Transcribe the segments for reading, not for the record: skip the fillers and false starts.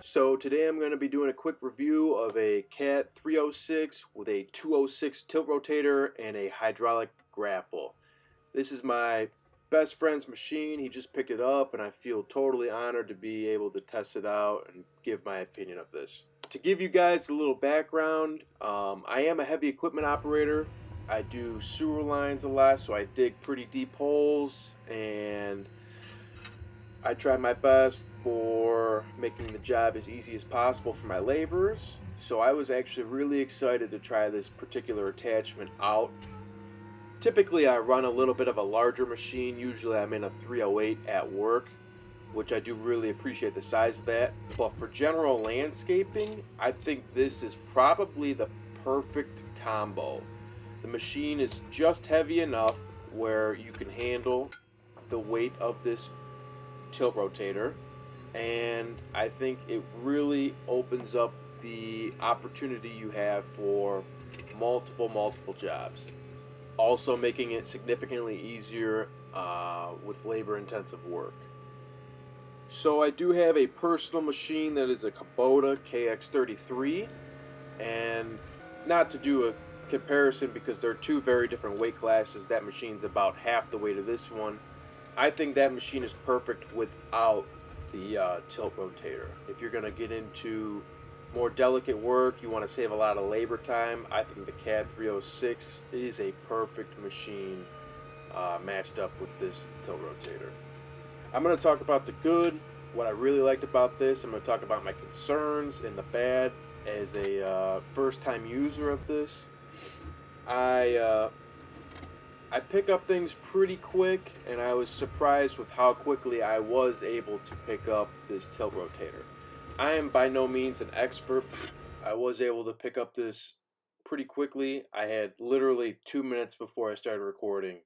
So today I'm going to be doing a quick review of a CAT 306 with a 206 tilt rotator and a hydraulic grapple. This is my best friend's machine. He just picked it up and I feel totally honored to be able to test it out and give my opinion of this. To give you guys a little background, I am a heavy equipment operator. I do sewer lines a lot, so I dig pretty deep holes and I try my best for making the job as easy as possible for my laborers. So I was actually really excited to try this particular attachment out. Typically I run a little bit of a larger machine. Usually I'm in a 308 at work, which I do really appreciate the size of that. But for general landscaping, I think this is probably the perfect combo. The machine is just heavy enough where you can handle the weight of this tilt rotator, and I think it really opens up the opportunity you have for multiple jobs, also making it significantly easier with labor intensive work. So I do have a personal machine that is a Kubota KX33, and not to do a comparison because they're two very different weight classes. That machine's about half the weight of this one. I think that machine is perfect without the tilt rotator. If you're going to get into more delicate work, you want to save a lot of labor time, I think the CAT 306 is a perfect machine matched up with this tilt rotator. I'm going to talk about the good, what I really liked about this. I'm going to talk about my concerns and the bad as a first-time user of this. I pick up things pretty quick, and I was surprised with how quickly I was able to pick up this tilt rotator. I am by no means an expert. I was able to pick up this pretty quickly. I had literally 2 minutes before I started recording.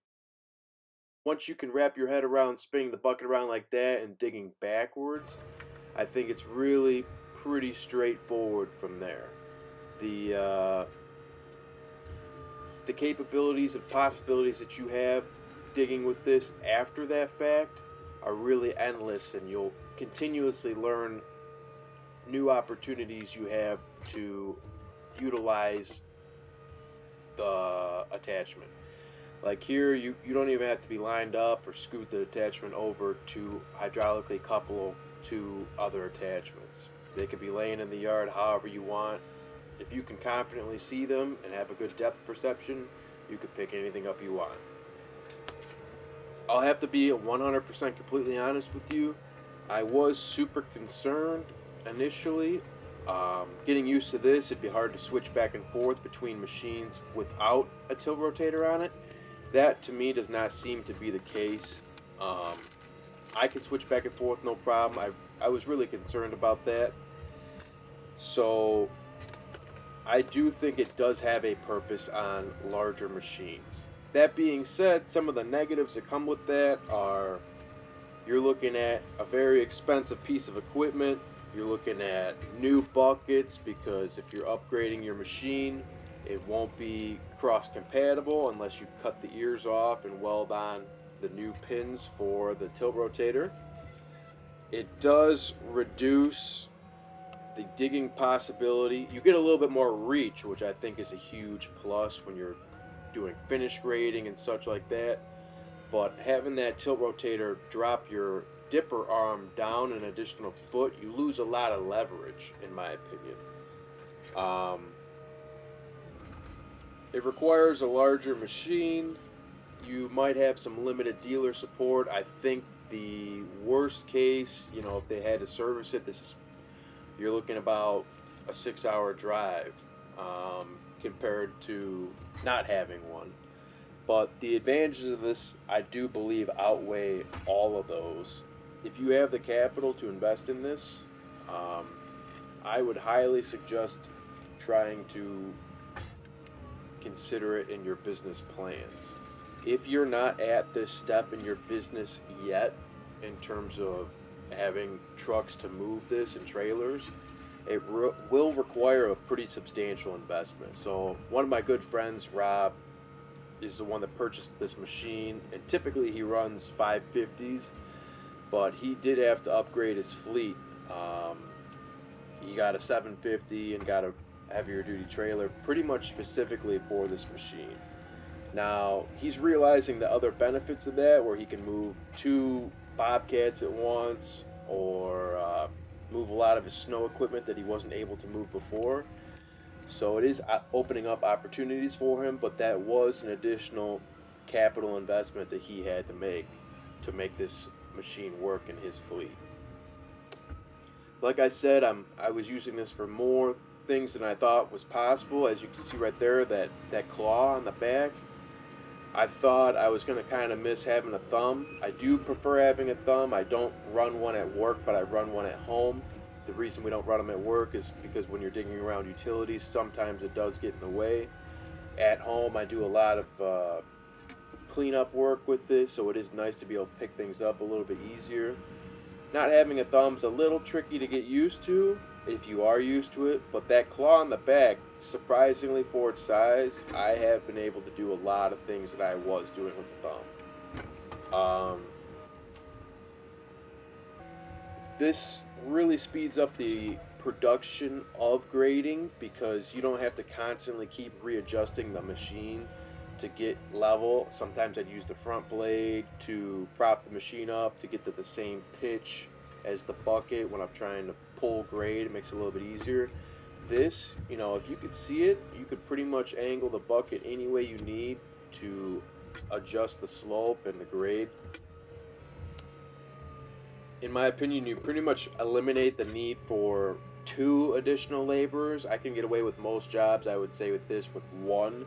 Once you can wrap your head around spinning the bucket around like that and digging backwards, I think it's really pretty straightforward from there. The capabilities and possibilities that you have digging with this after that fact are really endless, and you'll continuously learn new opportunities you have to utilize the attachment. Like here, you don't even have to be lined up or scoot the attachment over to hydraulically couple to other attachments. They could be laying in the yard however you want. If you can confidently see them and have a good depth perception, you can pick anything up you want. I'll have to be 100% completely honest with you. I was super concerned initially. Getting used to this, it'd be hard to switch back and forth between machines without a tilt rotator on it. That to me does not seem to be the case. I can switch back and forth no problem. I was really concerned about that. So I do think it does have a purpose on larger machines. That being said, some of the negatives that come with that are you're looking at a very expensive piece of equipment. You're looking at new buckets because if you're upgrading your machine, it won't be cross compatible unless you cut the ears off and weld on the new pins for the tilt rotator. It does reduce the digging possibility. You get a little bit more reach, which I think is a huge plus when you're doing finish grading and such like that. But having that tilt rotator drop your dipper arm down an additional foot, you lose a lot of leverage, in my opinion. It requires a larger machine. You might have some limited dealer support. I think the worst case, if they had to service it, you're looking about a 6-hour drive compared to not having one. But the advantages of this, I do believe, outweigh all of those. If you have the capital to invest in this, I would highly suggest trying to consider it in your business plans. If you're not at this step in your business yet, in terms of having trucks to move this and trailers, it will require a pretty substantial investment. So one of my good friends, Rob, is the one that purchased this machine, and typically he runs 550s, but he did have to upgrade his fleet got a 750 and got a heavier duty trailer pretty much specifically for this machine. Now, he's realizing the other benefits of that, where he can move 2 bobcats at once, or move a lot of his snow equipment that he wasn't able to move before. So it is opening up opportunities for him, but that was an additional capital investment that he had to make this machine work in his fleet. Like I said, I was using this for more things than I thought was possible. As you can see right there, that claw on the back, I thought I was going to kind of miss having a thumb. I do prefer having a thumb. I don't run one at work, but I run one at home. The reason we don't run them at work is because when you're digging around utilities, sometimes it does get in the way. At home, I do a lot of cleanup work with it, so it is nice to be able to pick things up a little bit easier. Not having a thumb's a little tricky to get used to if you are used to it, but that claw on the back, surprisingly for its size, I have been able to do a lot of things that I was doing with the thumb. This really speeds up the production of grading because you don't have to constantly keep readjusting the machine to get level. Sometimes I'd use the front blade to prop the machine up to get to the same pitch as the bucket when I'm trying to pull grade. It makes it a little bit easier. This, if you could see it, you could pretty much angle the bucket any way you need to adjust the slope and the grade. In my opinion, you pretty much eliminate the need for 2 additional laborers. I can get away with most jobs, I would say, with this with 1.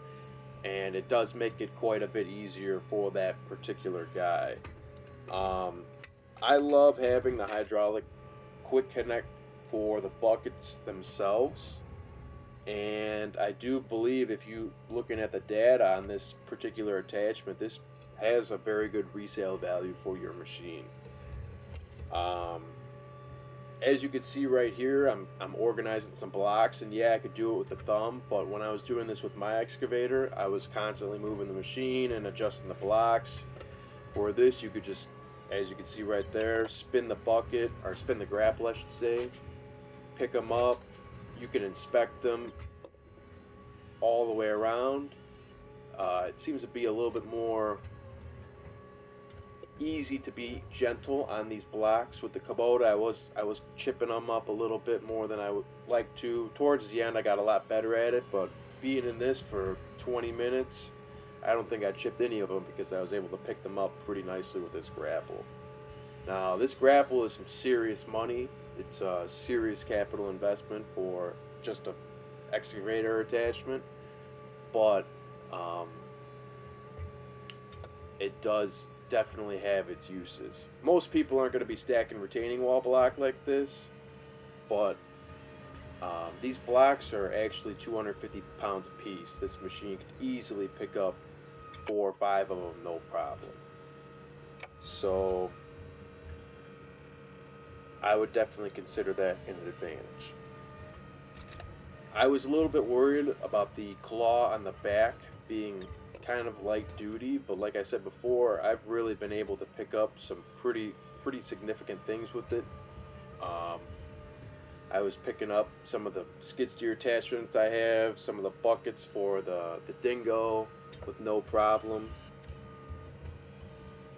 And it does make it quite a bit easier for that particular guy. I love having the hydraulic quick connect for the buckets themselves, and I do believe if you looking at the data on this particular attachment, this has a very good resale value for your machine. As you can see right here, I'm organizing some blocks, and yeah, I could do it with the thumb, but when I was doing this with my excavator, I was constantly moving the machine and adjusting the blocks. For this, you could just, as you can see right there, spin the bucket, or spin the grapple I should say, pick them up. You can inspect them all the way around. It seems to be a little bit more easy to be gentle on these blocks. With the Kubota, I was chipping them up a little bit more than I would like to. Towards the end, I got a lot better at it, but being in this for 20 minutes, I don't think I chipped any of them because I was able to pick them up pretty nicely with this grapple. Now, this grapple is some serious money. It's a serious capital investment for just a excavator attachment, but it does definitely have its uses. Most people aren't going to be stacking retaining wall block like this, but these blocks are actually 250 pounds a piece. This machine could easily pick up 4 or 5 of them, no problem. So I would definitely consider that an advantage. I was a little bit worried about the claw on the back being kind of light duty, but like I said before, I've really been able to pick up some pretty significant things with it. I was picking up some of the skid steer attachments I have, some of the buckets for the dingo with no problem.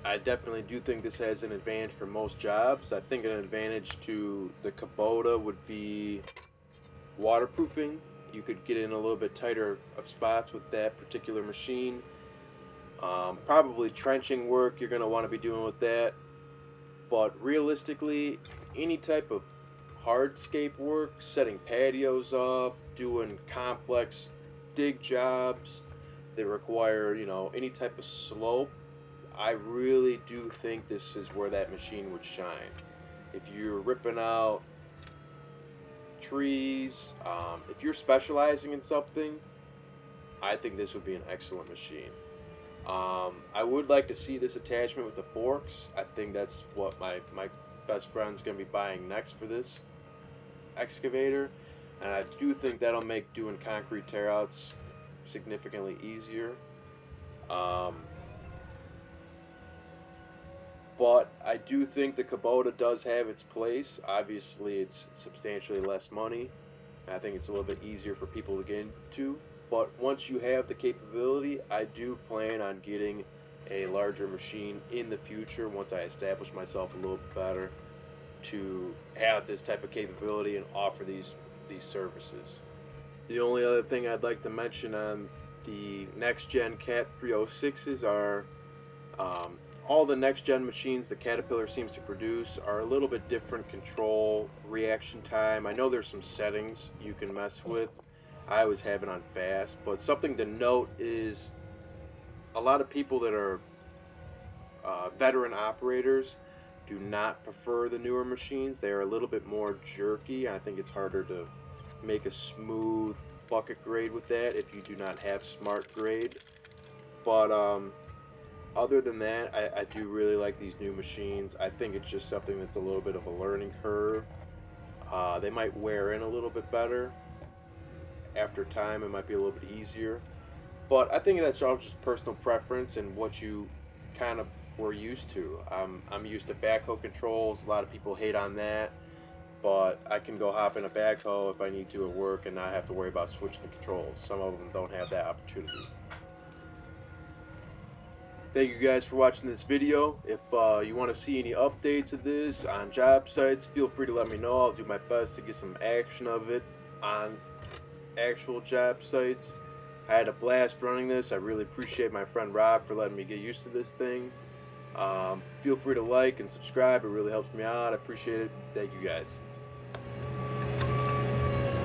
I definitely do think this has an advantage for most jobs. I think an advantage to the Kubota would be waterproofing. You could get in a little bit tighter of spots with that particular machine. Probably trenching work you're going to want to be doing with that. But realistically, any type of hardscape work, setting patios up, doing complex dig jobs that require, any type of slope, I really do think this is where that machine would shine. If you're ripping out trees, if you're specializing in something, I think this would be an excellent machine. I would like to see this attachment with the forks. I think that's what my best friend's going to be buying next for this excavator, and I do think that'll make doing concrete tearouts significantly easier. But I do think the Kubota does have its place. Obviously, it's substantially less money. I think it's a little bit easier for people to get into. But once you have the capability, I do plan on getting a larger machine in the future once I establish myself a little bit better to have this type of capability and offer these services. The only other thing I'd like to mention on the next gen Cat 306s are all the next gen machines that Caterpillar seems to produce are a little bit different control, reaction time. I know there's some settings you can mess with. I always have it on fast, but something to note is a lot of people that are veteran operators do not prefer the newer machines. They are a little bit more jerky. I think it's harder to make a smooth bucket grade with that if you do not have smart grade. But other than that, I do really like these new machines. I think it's just something that's a little bit of a learning curve. They might wear in a little bit better. After time, it might be a little bit easier. But I think that's all just personal preference and what you kind of were used to. I'm used to backhoe controls. A lot of people hate on that. But I can go hop in a backhoe if I need to at work and not have to worry about switching the controls. Some of them don't have that opportunity. Thank you guys for watching this video. If you want to see any updates of this on job sites, feel free to let me know. I'll do my best to get some action of it on actual job sites. I had a blast running this. I really appreciate my friend Rob for letting me get used to this thing. Feel free to like and subscribe. It really helps me out. I appreciate it. Thank you guys.